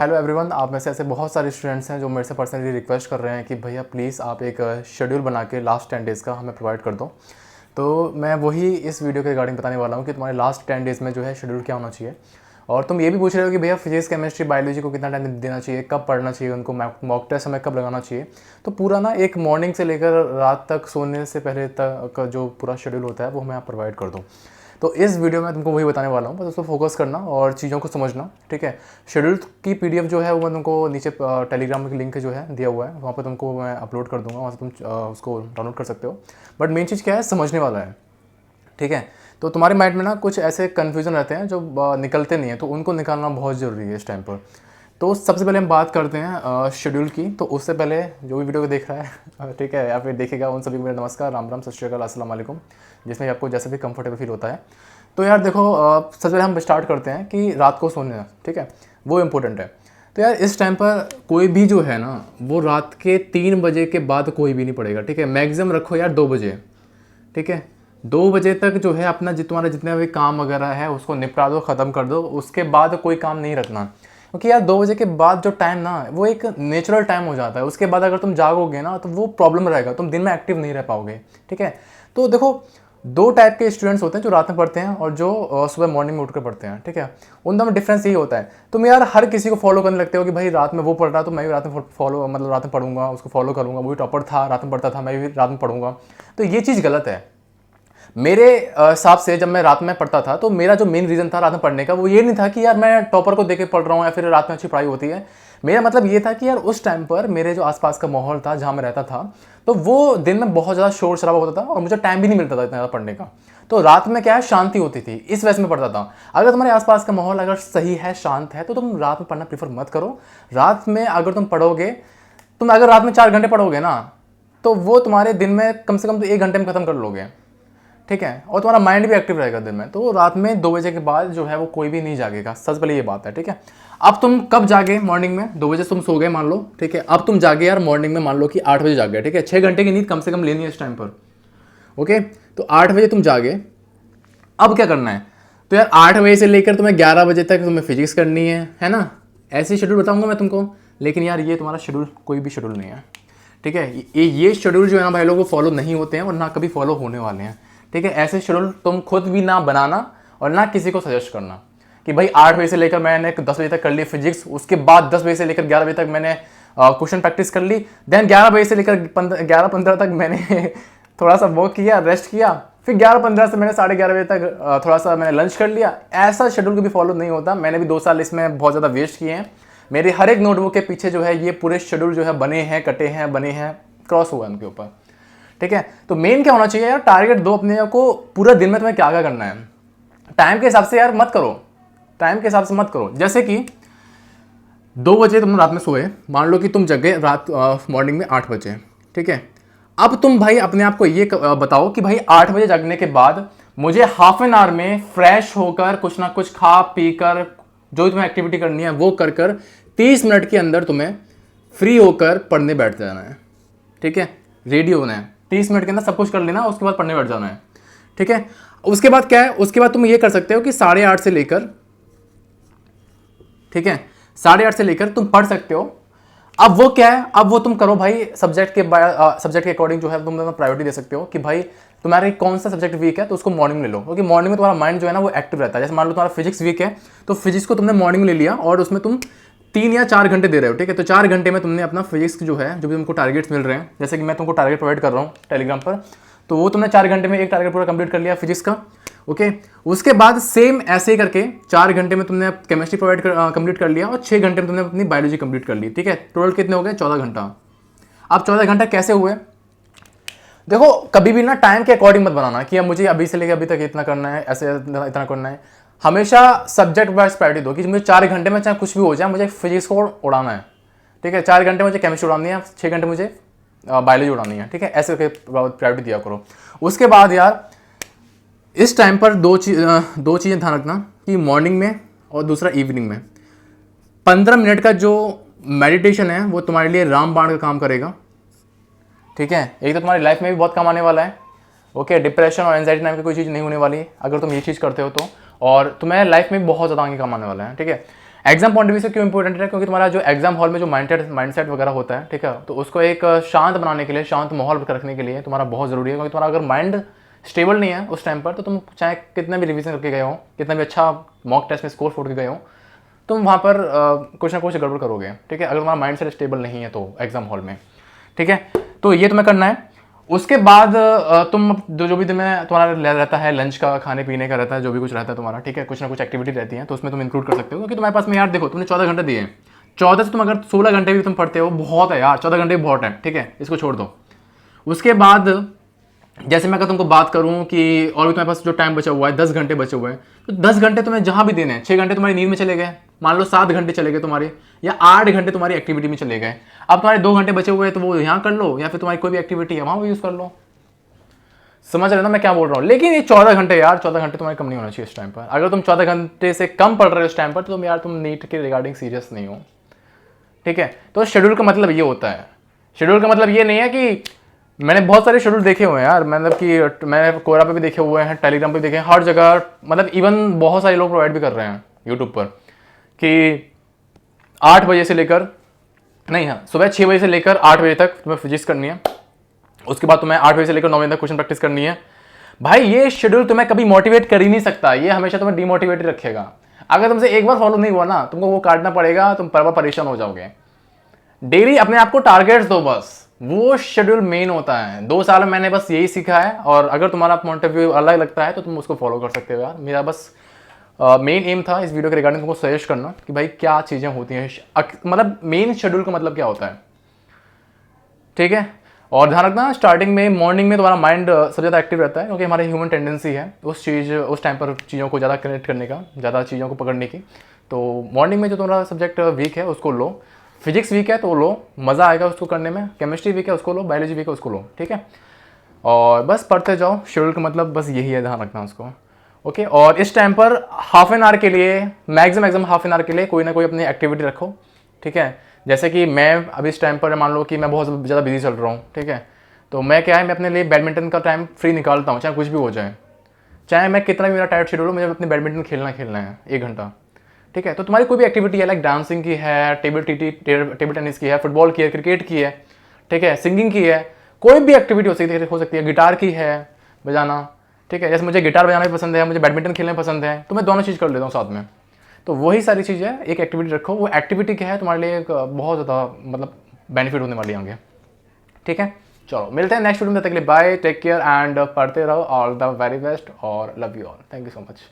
Hello everyone, आप में से ऐसे बहुत सारे स्टूडेंट्स हैं जो मेरे से पर्सनली रिक्वेस्ट कर रहे हैं कि भैया प्लीज़ आप एक शेड्यूल बना के लास्ट 10 डेज़ का हमें प्रोवाइड कर दो। तो मैं वही इस वीडियो के रिगार्डिंग बताने वाला हूँ कि तुम्हारे लास्ट 10 डेज़ में जो है शेड्यूल क्या होना चाहिए। और तुम ये भी पूछ रहे हो कि भैया फिजिक्स, केमिस्ट्री, बायोलॉजी को कितना टाइम देना चाहिए, कब पढ़ना चाहिए, उनको मॉक टेस्ट हमें कब लगाना चाहिए। तो पूरा ना एक मॉर्निंग से लेकर रात तक सोने से पहले तक का जो पूरा शेड्यूल होता है वो हमें आप प्रोवाइड कर दो। तो इस वीडियो में तुमको वही बताने वाला हूँ, बस उसको फोकस करना और चीज़ों को समझना, ठीक है। शेड्यूल की पीडीएफ जो है वो मैं तुमको नीचे टेलीग्राम की लिंक जो है दिया हुआ है, वहाँ पर तुमको मैं अपलोड कर दूँगा, वहाँ से तुम उसको डाउनलोड कर सकते हो। बट मेन चीज़ क्या है, समझने वाला है, ठीक है। तो तुम्हारे माइंड में ना कुछ ऐसे कन्फ्यूज़न रहते हैं जो निकलते नहीं हैं, तो उनको निकालना बहुत ज़रूरी है इस टाइम पर। तो सबसे पहले हम बात करते हैं शेड्यूल की। तो उससे पहले जो भी वीडियो को देख रहा है ठीक है, या फिर देखेगा, उन सभी को मेरा नमस्कार, राम राम, सत श्री अकाल, अस्सलाम वालेकुम, जिसमें आपको जैसे भी कंफर्टेबल फील होता है। तो यार देखो, सबसे पहले हम स्टार्ट करते हैं कि रात को सोने, ठीक है, वो इम्पोर्टेंट है। तो यार इस टाइम पर कोई भी जो है ना, वो रात के 3 बजे के बाद कोई भी नहीं पड़ेगा, ठीक है। मैक्सिमम रखो यार 2 बजे, ठीक है। 2 बजे तक जो है अपना तुम्हारा जितने भी काम वगैरह है उसको निपटा दो, ख़त्म कर दो। उसके बाद कोई काम नहीं रखना, क्योंकि यार 2 बजे के बाद जो टाइम ना वो एक नेचुरल टाइम हो जाता है। उसके बाद अगर तुम जागोगे ना तो वो प्रॉब्लम रहेगा, तुम दिन में एक्टिव नहीं रह पाओगे, ठीक है। तो देखो, 2 टाइप के स्टूडेंट्स होते हैं, जो रात में पढ़ते हैं और जो सुबह मॉर्निंग में उठकर पढ़ते हैं, ठीक है। उन दोनों में डिफरेंस यही होता है। तुम यार हर किसी को फॉलो करने लगते हो कि भाई रात में वो पढ़ रहा तो मैं भी रात में फॉलो, मतलब रात में पढ़ूंगा, उसको फॉलो करूंगा, वो भी टॉपर था, रात में पढ़ता था, मैं भी रात में पढ़ूंगा। तो ये चीज़ गलत है मेरे हिसाब से। जब मैं रात में पढ़ता था तो मेरा जो मेन रीज़न था रात में पढ़ने का, वो ये नहीं था कि यार मैं टॉपर को देख के पढ़ रहा हूँ या फिर रात में अच्छी पढ़ाई होती है। मेरा मतलब ये था कि यार उस टाइम पर मेरे जो आसपास का माहौल था, जहाँ मैं रहता था, तो वो दिन में बहुत ज़्यादा शोर शराबा होता था और मुझे टाइम भी नहीं मिलता था इतना ज़्यादा पढ़ने का। तो रात में क्या है, शांति होती थी, इस वजह से मैं पढ़ता था। अगर तुम्हारे आसपास का माहौल अगर सही है, शांत है, तो तुम रात में पढ़ना प्रीफर मत करो। रात में अगर तुम पढ़ोगे, तुम अगर रात में 4 घंटे पढ़ोगे ना, तो वो तुम्हारे दिन में कम से कम तो 1 घंटे में खत्म कर लोगे, ठीक है। और तुम्हारा माइंड भी एक्टिव रहेगा दिन में। तो रात में 2 बजे के बाद जो है वो कोई भी नहीं जागेगा, सबसे पहले ये बात है, ठीक है। अब तुम कब जागे? मॉर्निंग में 2 बजे तुम सो गए मान लो, ठीक है। अब तुम जागे यार मॉर्निंग में, मान लो कि 8 बजे जाग गए, ठीक है। 6 घंटे की नींद कम से कम लेनी है इस टाइम पर, ओके। तो 8 बजे तुम जागे, अब क्या करना है? तो यार 8 बजे से लेकर तुम्हें 11 बजे तक तुम्हें फिजिक्स करनी है ना। ऐसे शेड्यूल बताऊंगा मैं तुमको, लेकिन यार ये तुम्हारा शेड्यूल कोई भी शेड्यूल नहीं है, ठीक है। ये शेड्यूल जो है ना भाई लोगों, फॉलो नहीं होते हैं और ना कभी फॉलो होने वाले हैं, ठीक है। ऐसे शेड्यूल तुम खुद भी ना बनाना और ना किसी को सजेस्ट करना कि भाई 8 बजे से लेकर मैंने 10 बजे तक कर ली फिजिक्स, उसके बाद 10 बजे से लेकर 11 बजे तक मैंने क्वेश्चन प्रैक्टिस कर ली, देन 11 बजे से लेकर 11:15 तक मैंने थोड़ा सा वॉक किया, रेस्ट किया, फिर 11:15 से मैंने 11:30 बजे तक थोड़ा सा मैंने लंच कर लिया। ऐसा शेड्यूल कभी फॉलो नहीं होता। मैंने भी 2 साल इसमें बहुत ज़्यादा वेस्ट किए हैं। मेरे हर एक नोटबुक के पीछे जो है ये पूरे शेड्यूल जो है बने हैं, कटे हैं, बने हैं, क्रॉस हुआ है उनके ऊपर, ठीक है। तो मेन क्या होना चाहिए यार, टारगेट दो अपने को, पूरा दिन में तुम्हें क्या क्या करना है। टाइम के हिसाब से यार मत करो, टाइम के हिसाब से मत करो। जैसे कि 2 बजे तुम रात में सोए, मान लो कि तुम जगे रात मॉर्निंग में 8 बजे, ठीक है। अब तुम भाई अपने आप को ये बताओ कि भाई 8 बजे जगने के बाद मुझे हाफ एन आवर में फ्रेश होकर कुछ ना कुछ खा पी कर जो तुम्हें एक्टिविटी करनी है वो कर 30 मिनट के अंदर तुम्हें फ्री होकर पढ़ने बैठ जाना है, ठीक है। रेडी होना है, 30 मिनट के अंदर सब कुछ कर लेना, उसके बाद पढ़ने बैठ जाना है, ठीक है। उसके बाद क्या है, उसके बाद तुम ये कर सकते हो कि 8:30 से लेकर, ठीक है, 8:30 से लेकर तुम पढ़ सकते हो। अब वो क्या है, अब वो तुम करो भाई सब्जेक्ट के अकॉर्डिंग जो है तुम प्रायोरिटी दे सकते हो कि भाई तुम्हारे कौन सा सब्जेक्ट वीक है तो उसको मॉर्निंग में ले लो, क्योंकि मॉर्निंग में तुम्हारा माइंड जो है ना वो एक्टिव रहता है। जैसे मान लो तुम्हारा फिजिक्स वीक है तो फिजिक्स को तुमने मॉर्निंग में ले लिया और उसमें तुम 3 या 4 घंटे दे रहे हो, ठीक है। तो 4 घंटे में तुमने अपना फिजिक्स जो है, जो भी तुमको टारगेट्स मिल रहे हैं, जैसे कि मैं तुमको टारगेट प्रोवाइड कर रहा हूँ टेलीग्राम पर, तो वो तुमने 4 घंटे में एक टारगेट पूरा कंप्लीट कर लिया फिजिक्स का, ओके। उसके बाद सेम ऐसे ही करके 4 घंटे में तुमने केमिस्ट्री कंप्लीट कर लिया और 6 घंटे में तुमने अपनी बायोलॉजी कंप्लीट कर ली, ठीक है। टोटल कितने हो गए? 14 घंटा। अब 14 घंटा कैसे हुए? देखो, कभी भी ना टाइम के अकॉर्डिंग मत बनाना कि अब मुझे अभी से लेकर अभी तक इतना करना है, ऐसे इतना करना है। हमेशा सब्जेक्ट वाइज प्रायोरिटी दो कि मुझे 4 घंटे में चाहे कुछ भी हो जाए, मुझे फिजिक्स को उड़ाना है, ठीक है। 4 घंटे मुझे केमिस्ट्री उड़ानी है, 6 घंटे मुझे बायोलॉजी उड़ानी है, ठीक है। ऐसे करके प्रायोरिटी दिया करो। उसके बाद यार इस टाइम पर दो चीज़ें ध्यान रखना कि मॉर्निंग में और दूसरा इवनिंग में 15 मिनट का जो मेडिटेशन है वो तुम्हारे लिए रामबाण का काम करेगा, ठीक है। एक तो तुम्हारी लाइफ में भी बहुत काम आने वाला है, ओके। डिप्रेशन और एंजाइटी नाम की कोई चीज़ नहीं होने वाली अगर तुम ये चीज़ करते हो तो, और तुम्हें लाइफ में बहुत ज़्यादा आगे काम आने वाला है, ठीक है। एग्जाम पॉइंट ऑफ व्यू से क्यों इंपॉर्टेंट है, क्योंकि तुम्हारा जो एग्जाम हॉल में जो माइंडसेट वगैरह होता है, ठीक है, तो उसको एक शांत बनाने के लिए, शांत माहौल रखने के लिए तुम्हारा बहुत ज़रूरी है। क्योंकि तुम्हारा अगर माइंड स्टेबल नहीं है उस टाइम पर, तो तुम चाहे कितना भी रिवीजन करके गए हो, कितना भी अच्छा मॉक टेस्ट में स्कोर फोड़ के गए हो, तुम वहाँ पर कुछ ना कुछ गड़बड़ करोगे, ठीक है, अगर तुम्हारा माइंड सेट स्टेबल नहीं है तो एग्जाम हॉल में, ठीक है। तो ये तुम्हें करना है। उसके बाद तुम जो भी तुम्हारा रहता है, लंच का, खाने पीने का रहता है, जो भी कुछ रहता है तुम्हारा, ठीक है, कुछ ना कुछ एक्टिविटी रहती है, तो उसमें तुम इंक्लूड कर सकते हो। क्योंकि तुम्हारे पास में यार देखो, तुमने 14 घंटे दिए हैं, 14 से तुम अगर 16 घंटे भी तुम पढ़ते हो, बहुत है यार, 14 घंटे बहुत है, ठीक है, इसको छोड़ दो। उसके बाद जैसे मैं अगर तुमको बात करूं कि और भी तुम्हारे पास जो टाइम बचा हुआ है, 10 घंटे बचे हुए हैं, तो 10 घंटे तुम्हें जहां भी देने हैं, 6 घंटे तुम्हारी नींद में चले गए, मान लो 7 घंटे चले गए तुम्हारे, या 8 घंटे तुम्हारी एक्टिविटी में चले गए, अब तुम्हारे 2 घंटे बचे हुए हैं, तो वो यहाँ कर लो, या फिर तुम्हारी कोई भी एक्टिविटी है वहां भी यूज कर लो। समझ रहे हो ना मैं क्या बोल रहा हूँ। लेकिन ये 14 घंटे यार, 14 घंटे तुम्हारे कम नहीं होना चाहिए इस टाइम पर। अगर तुम 14 घंटे से कम पढ़ रहे हो इस टाइम पर, तो तुम यार तुम नीट के रिगार्डिंग सीरियस नहीं हो, ठीक है। तो शेड्यूल का मतलब ये होता है, शेड्यूल का मतलब ये नहीं है कि मैंने बहुत सारे शेड्यूल देखे हुए हैं यार, मतलब कि मैंने कोरा पे भी देखे हुए हैं, टेलीग्राम पे देखे हैं, हर जगह, मतलब इवन बहुत सारे लोग प्रोवाइड भी कर रहे हैं यूट्यूब पर कि 8 बजे से लेकर, नहीं हाँ, सुबह 6 बजे से लेकर 8 बजे तक तुम्हें फिजिक्स करनी है, उसके बाद तुम्हें 8 बजे से लेकर 9 बजे तक क्वेश्चन प्रैक्टिस करनी है। भाई ये शेड्यूल तुम्हें कभी मोटिवेट कर ही नहीं सकता, ये हमेशा तुम्हें डिमोटिवेटेड रखेगा। अगर तुमसे एक बार फॉलो नहीं हुआ ना, तुमको वो काटना पड़ेगा, तुम पर परेशान हो जाओगे। डेली अपने आप को टारगेट्स दो, बस वो शेड्यूल मेन होता है। 2 साल में मैंने बस यही सीखा है, और अगर तुम्हारा पॉइंट ऑफ व्यू अलग लगता है तो तुम उसको फॉलो कर सकते हो यार। मेरा बस मेन एम था इस वीडियो के रिगार्डिंग तुमको सजेस्ट करना कि भाई क्या चीज़ें होती हैं, मतलब मेन शेड्यूल का मतलब क्या होता है, ठीक है। और ध्यान रखना, स्टार्टिंग में मॉर्निंग में तुम्हारा माइंड सबसे ज़्यादा एक्टिव रहता है, क्योंकि हमारी ह्यूमन टेंडेंसी है उस टाइम पर चीज़ों को ज़्यादा कनेक्ट करने का, ज़्यादा चीज़ों को पकड़ने की। तो मॉर्निंग में जो तुम्हारा सब्जेक्ट वीक है उसको लो, फिजिक्स वीक है तो लो, मज़ा आएगा उसको करने में, केमिस्ट्री वीक है उसको लो, बायोलॉजी वीक है उसको लो, ठीक है। और बस पढ़ते जाओ, शेड्यूल का मतलब बस यही है, ध्यान रखना उसको, ओके। और इस टाइम पर हाफ एन आवर के लिए, मैक्सिमम हाफ एन आवर के लिए कोई ना कोई अपनी एक्टिविटी रखो, ठीक है। जैसे कि मैं अभी इस टाइम पर मान लो कि मैं बहुत ज़्यादा बिजी चल रहा हूँ, ठीक है, तो मैं क्या है, मैं अपने लिए बैडमिंटन का टाइम फ्री निकालता हूँ, चाहे कुछ भी हो जाए, चाहे मैं कितना भी मेरा टाइट शेड्यूल हो, मुझे अपने बैडमिंटन खेलना है 1 घंटा, ठीक है। तो तुम्हारी कोई भी एक्टिविटी है, लाइक डांसिंग की है, टेबल टेनिस की है, फुटबॉल की है, क्रिकेट की है, ठीक है, सिंगिंग की है, कोई भी एक्टिविटी हो सकती है, गिटार की है बजाना, ठीक है। जैसे मुझे गिटार बजाना भी पसंद है, मुझे बैडमिंटन खेलना पसंद है, तो मैं दोनों चीज़ कर लेता हूँ साथ में। तो वही सारी चीज़ें, एक एक्टिविटी रखो, वो एक्टिविटी क्या है तुम्हारे लिए एक बहुत ज़्यादा मतलब बेनिफिट होने वाली होंगे, ठीक है। चलो मिलते हैं नेक्स्ट वीडियो में, तब तक के लिए बाय, टेक केयर एंड पढ़ते रहो, ऑल द वेरी बेस्ट और love you all, thank you so much.